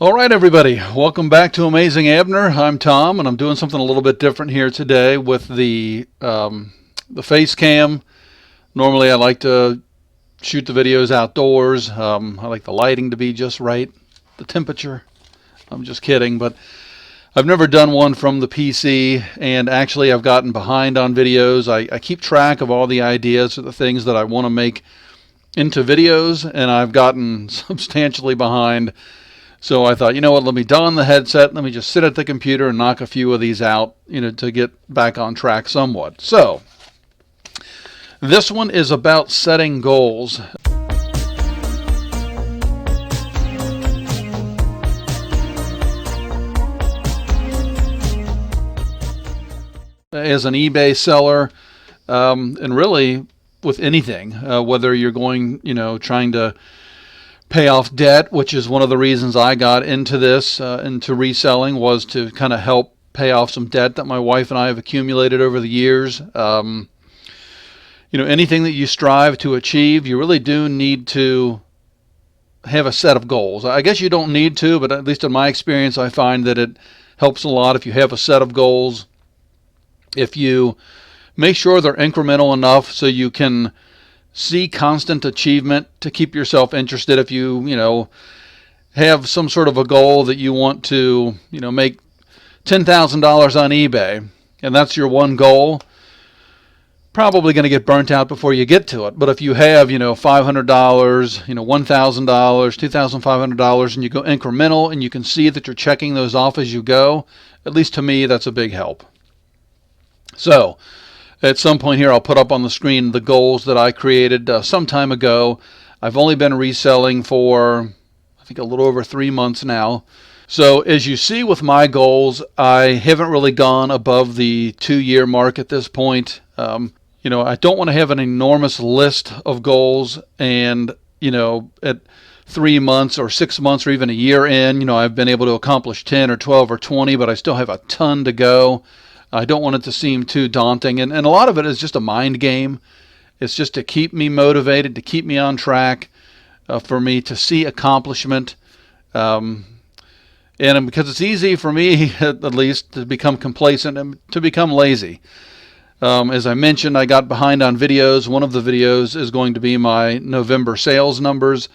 All right, everybody, welcome back to Amazing Abner. I'm Tom, and I'm doing something a little bit different here today with the face cam. Normally, I like to shoot the videos outdoors. I like the lighting to be just right, the temperature. I'm just kidding, but I've never done one from the PC, and actually, I've gotten behind on videos. I keep track of all the ideas or the things that I want to make into videos, and I've gotten substantially behind. So I thought, you know what, let me don the headset, let me just sit at the computer and knock a few of these out, to get back on track somewhat. So, this one is about setting goals. As an eBay seller, and really with anything, whether you're going, trying to pay off debt, which is one of the reasons I got into this, into reselling, was to kind of help pay off some debt that my wife and I have accumulated over the years. Anything that you strive to achieve, you really do need to have a set of goals. I guess you don't need to, but at least in my experience, I find that it helps a lot if you have a set of goals. If you make sure they're incremental enough so you can see constant achievement to keep yourself interested. If you have some sort of a goal that you want to make $10,000 on eBay, and that's your one goal, probably going to get burnt out before you get to it. But if you have $500, $1,000, $2,500, and you go incremental and you can see that you're checking those off as you go, at least to me, that's a big help. So at some point here, I'll put up on the screen the goals that I created some time ago. I've only been reselling for, I think, a little over 3 months now. So as you see with my goals, I haven't really gone above the 2-year mark at this point. I don't want to have an enormous list of goals and, at 3 months or 6 months or even a year in, I've been able to accomplish 10 or 12 or 20, but I still have a ton to go. I don't want it to seem too daunting, and a lot of it is just a mind game. It's just to keep me motivated, to keep me on track, for me to see accomplishment, and because it's easy for me, at least, to become complacent and to become lazy. As I mentioned, I got behind on videos. One of the videos is going to be my November sales numbers,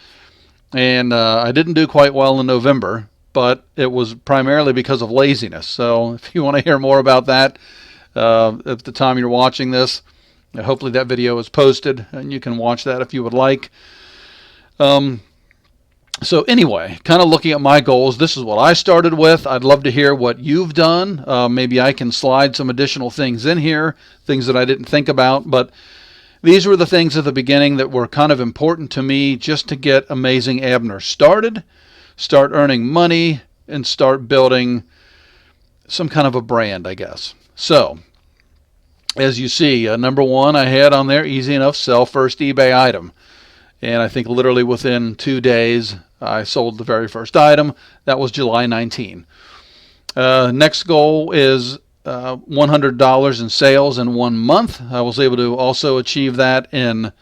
and I didn't do quite well in November, but it was primarily because of laziness. So if you want to hear more about that at the time you're watching this, hopefully that video is posted and you can watch that if you would like. So anyway, kind of looking at my goals, this is what I started with. I'd love to hear what you've done. Maybe I can slide some additional things in here, things that I didn't think about, but these were the things at the beginning that were kind of important to me just to get Amazing Abner started, start earning money, and start building some kind of a brand, I guess. So, as you see, number one, I had on there, easy enough, sell first eBay item. And I think literally within 2 days, I sold the very first item. That was July 19. Next goal is $100 in sales in 1 month. I was able to also achieve that in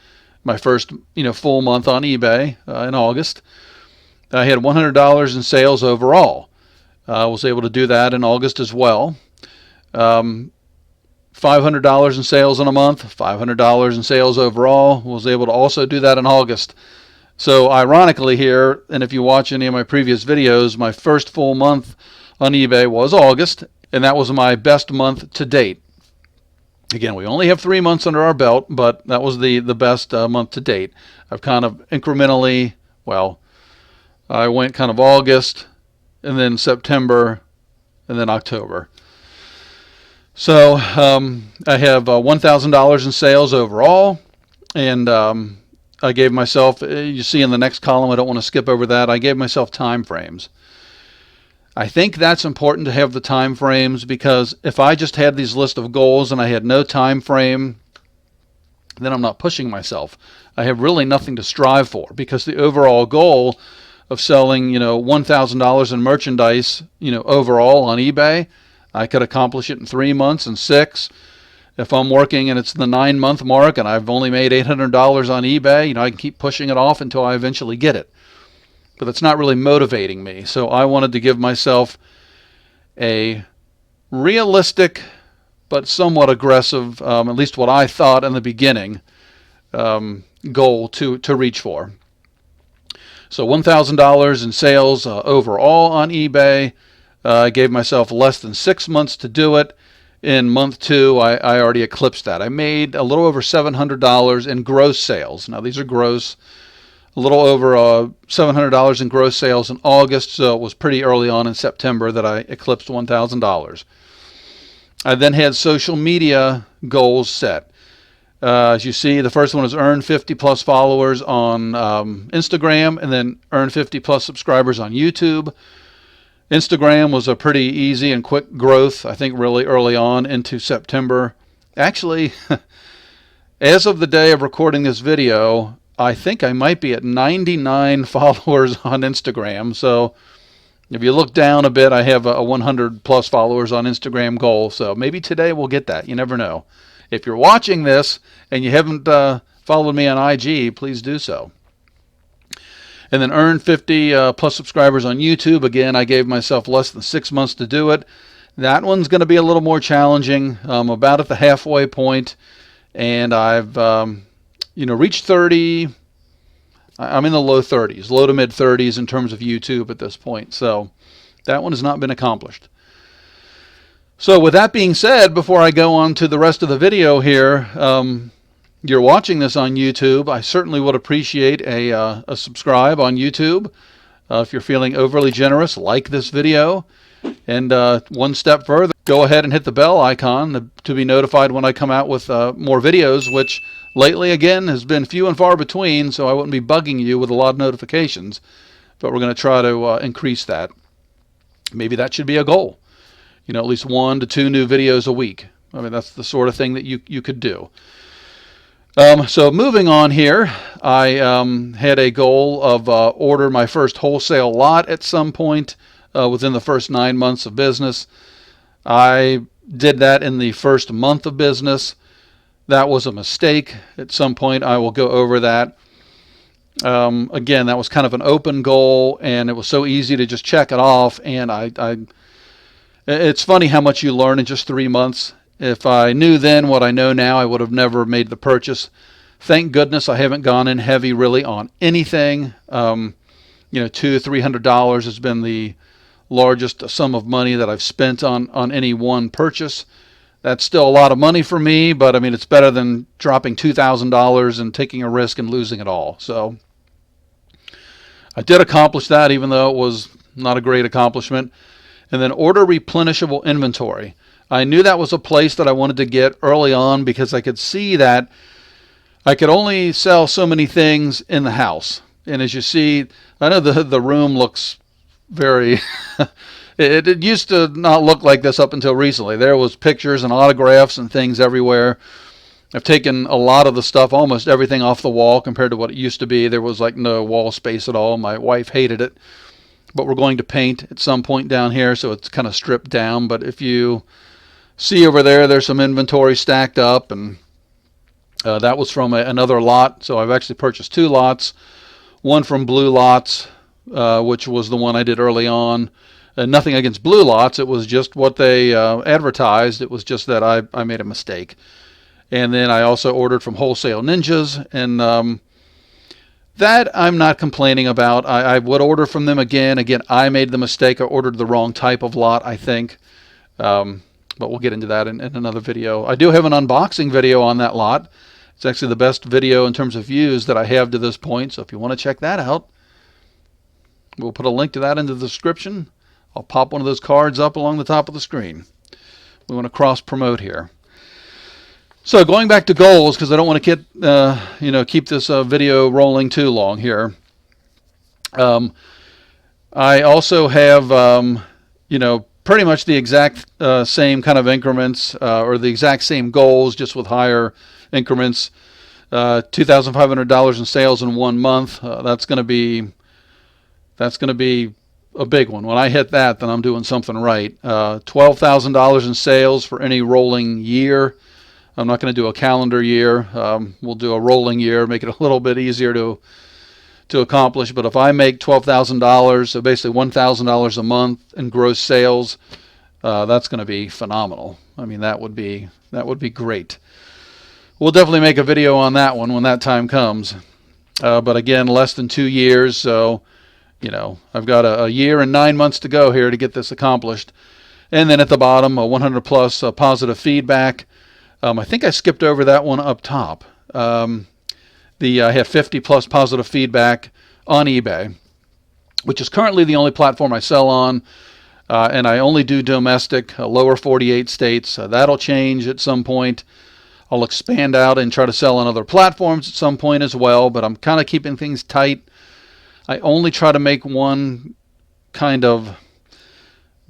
my first full month on eBay in August. I had $100 in sales overall. I was able to do that in August as well. $500 in sales in a month, $500 in sales overall. Was able to also do that in August. So ironically here, and if you watch any of my previous videos, my first full month on eBay was August, and that was my best month to date. Again, we only have 3 months under our belt, but that was the best month to date. I've kind of incrementally, I went kind of August, and then September, and then October. So I have $1,000 in sales overall, and I gave myself, you see in the next column, I don't want to skip over that, I gave myself time frames. I think that's important to have the time frames, because if I just had these list of goals and I had no time frame, then I'm not pushing myself. I have really nothing to strive for, because the overall goal of selling, $1,000 in merchandise, overall on eBay, I could accomplish it in 3 months and 6. If I'm working and it's the 9-month mark and I've only made $800 on eBay, I can keep pushing it off until I eventually get it. but that's not really motivating me. So I wanted to give myself a realistic but somewhat aggressive, at least what I thought in the beginning, goal to reach for. So $1,000 in sales overall on eBay. I gave myself less than 6 months to do it. In month 2, I already eclipsed that. I made a little over $700 in gross sales. Now these are gross. A little over $700 in gross sales in August, so it was pretty early on in September that I eclipsed $1,000. I then had social media goals set. As you see, the first one is earn 50 plus followers on Instagram, and then earn 50 plus subscribers on YouTube. Instagram was a pretty easy and quick growth, I think really early on into September. Actually, as of the day of recording this video, I think I might be at 99 followers on Instagram. So if you look down a bit, I have a 100 plus followers on Instagram goal. So maybe today we'll get that. You never know. If you're watching this and you haven't followed me on IG, please do so. And then earn 50 plus subscribers on YouTube. Again, I gave myself less than 6 months to do it. That one's going to be a little more challenging. About at the halfway point, and I've reached 30. I'm in the low 30s, low to mid 30s in terms of YouTube at this point. So that one has not been accomplished. So with that being said, before I go on to the rest of the video here, you're watching this on YouTube, I certainly would appreciate a subscribe on YouTube. If you're feeling overly generous, like this video. And one step further, go ahead and hit the bell icon to be notified when I come out with more videos, which lately, again, has been few and far between, so I wouldn't be bugging you with a lot of notifications. But we're going to try to increase that. Maybe that should be a goal. At least 1 to 2 new videos a week. I mean, that's the sort of thing that you could do. So moving on here, I had a goal of order my first wholesale lot at some point within the first 9 months of business. I did that in the first month of business. That was a mistake. At some point, I will go over that. Again, that was kind of an open goal, and it was so easy to just check it off. And it's funny how much you learn in just 3 months. If I knew then what I know now, I would have never made the purchase. Thank goodness I haven't gone in heavy really on anything. $200-300 has been the largest sum of money that I've spent on any one purchase. That's still a lot of money for me, but I mean, it's better than dropping $2,000 and taking a risk and losing it all. So I did accomplish that, even though it was not a great accomplishment. And then order replenishable inventory. I knew that was a place that I wanted to get early on because I could see that I could only sell so many things in the house. And as you see, I know the room looks very... it used to not look like this up until recently. There was pictures and autographs and things everywhere. I've taken a lot of the stuff, almost everything off the wall compared to what it used to be. There was like no wall space at all. My wife hated it. But we're going to paint at some point down here, so it's kind of stripped down. But if you see over there, there's some inventory stacked up, and that was from another lot. So I've actually purchased 2 lots. One from Blue Lots, which was the one I did early on. Nothing against Blue Lots. It was just what they advertised. It was just that I made a mistake. And then I also ordered from Wholesale Ninjas, and that I'm not complaining about. I would order from them again. Again, I made the mistake. I ordered the wrong type of lot, I think. But we'll get into that in another video. I do have an unboxing video on that lot. It's actually the best video in terms of views that I have to this point. So if you want to check that out, we'll put a link to that in the description. I'll pop one of those cards up along the top of the screen. We want to cross-promote here. So going back to goals, because I don't want to get keep this video rolling too long here. I also have pretty much the exact same kind of increments or the exact same goals, just with higher increments. $2,500 in sales in 1 month. That's going to be a big one. When I hit that, then I'm doing something right. $12,000 in sales for any rolling year. I'm not going to do a calendar year. We'll do a rolling year, make it a little bit easier to to accomplish. But if I make $12,000, so basically $1,000 a month in gross sales, that's going to be phenomenal. I mean, that would be great. We'll definitely make a video on that one when that time comes. But again, less than 2 years, so I've got a year and 9 months to go here to get this accomplished. And then at the bottom, a 100 plus positive feedback. I think I skipped over that one up top. I have 50 plus positive feedback on eBay, which is currently the only platform I sell on. And I only do domestic, lower 48 states. That'll change at some point. I'll expand out and try to sell on other platforms at some point as well, but I'm kind of keeping things tight. I only try to make one kind of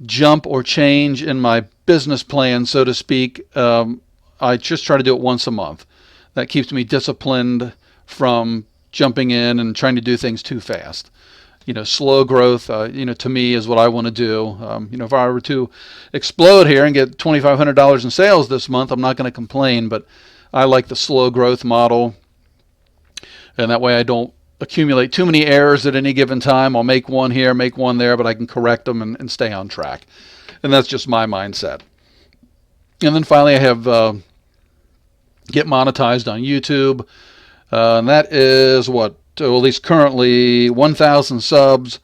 jump or change in my business plan, so to speak. I just try to do it once a month. That keeps me disciplined from jumping in and trying to do things too fast. Slow growth, to me is what I want to do. If I were to explode here and get $2,500 in sales this month, I'm not going to complain, but I like the slow growth model. And that way I don't accumulate too many errors at any given time. I'll make one here, make one there, but I can correct them and stay on track. And that's just my mindset. And then finally I have get monetized on YouTube. And that is at least currently 1,000 subs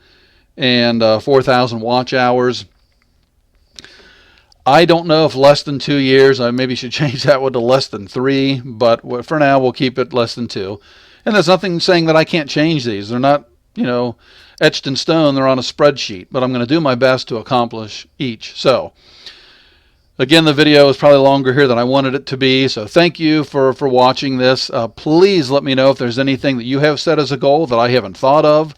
and 4,000 watch hours. I don't know if less than 2 years. I maybe should change that one to less than 3, but for now we'll keep it less than 2. And there's nothing saying that I can't change these. They're not, etched in stone. They're on a spreadsheet, but I'm going to do my best to accomplish each. So again, the video is probably longer here than I wanted it to be, so thank you for watching this. Please let me know if there's anything that you have set as a goal that I haven't thought of.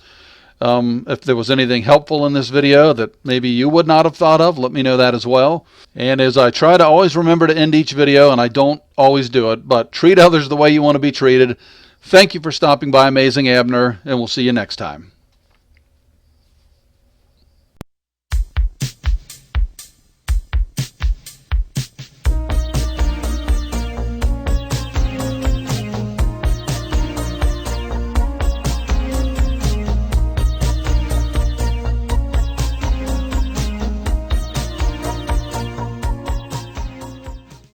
If there was anything helpful in this video that maybe you would not have thought of, let me know that as well. And as I try to always remember to end each video, and I don't always do it, but treat others the way you want to be treated. Thank you for stopping by Amazing Abner, and we'll see you next time.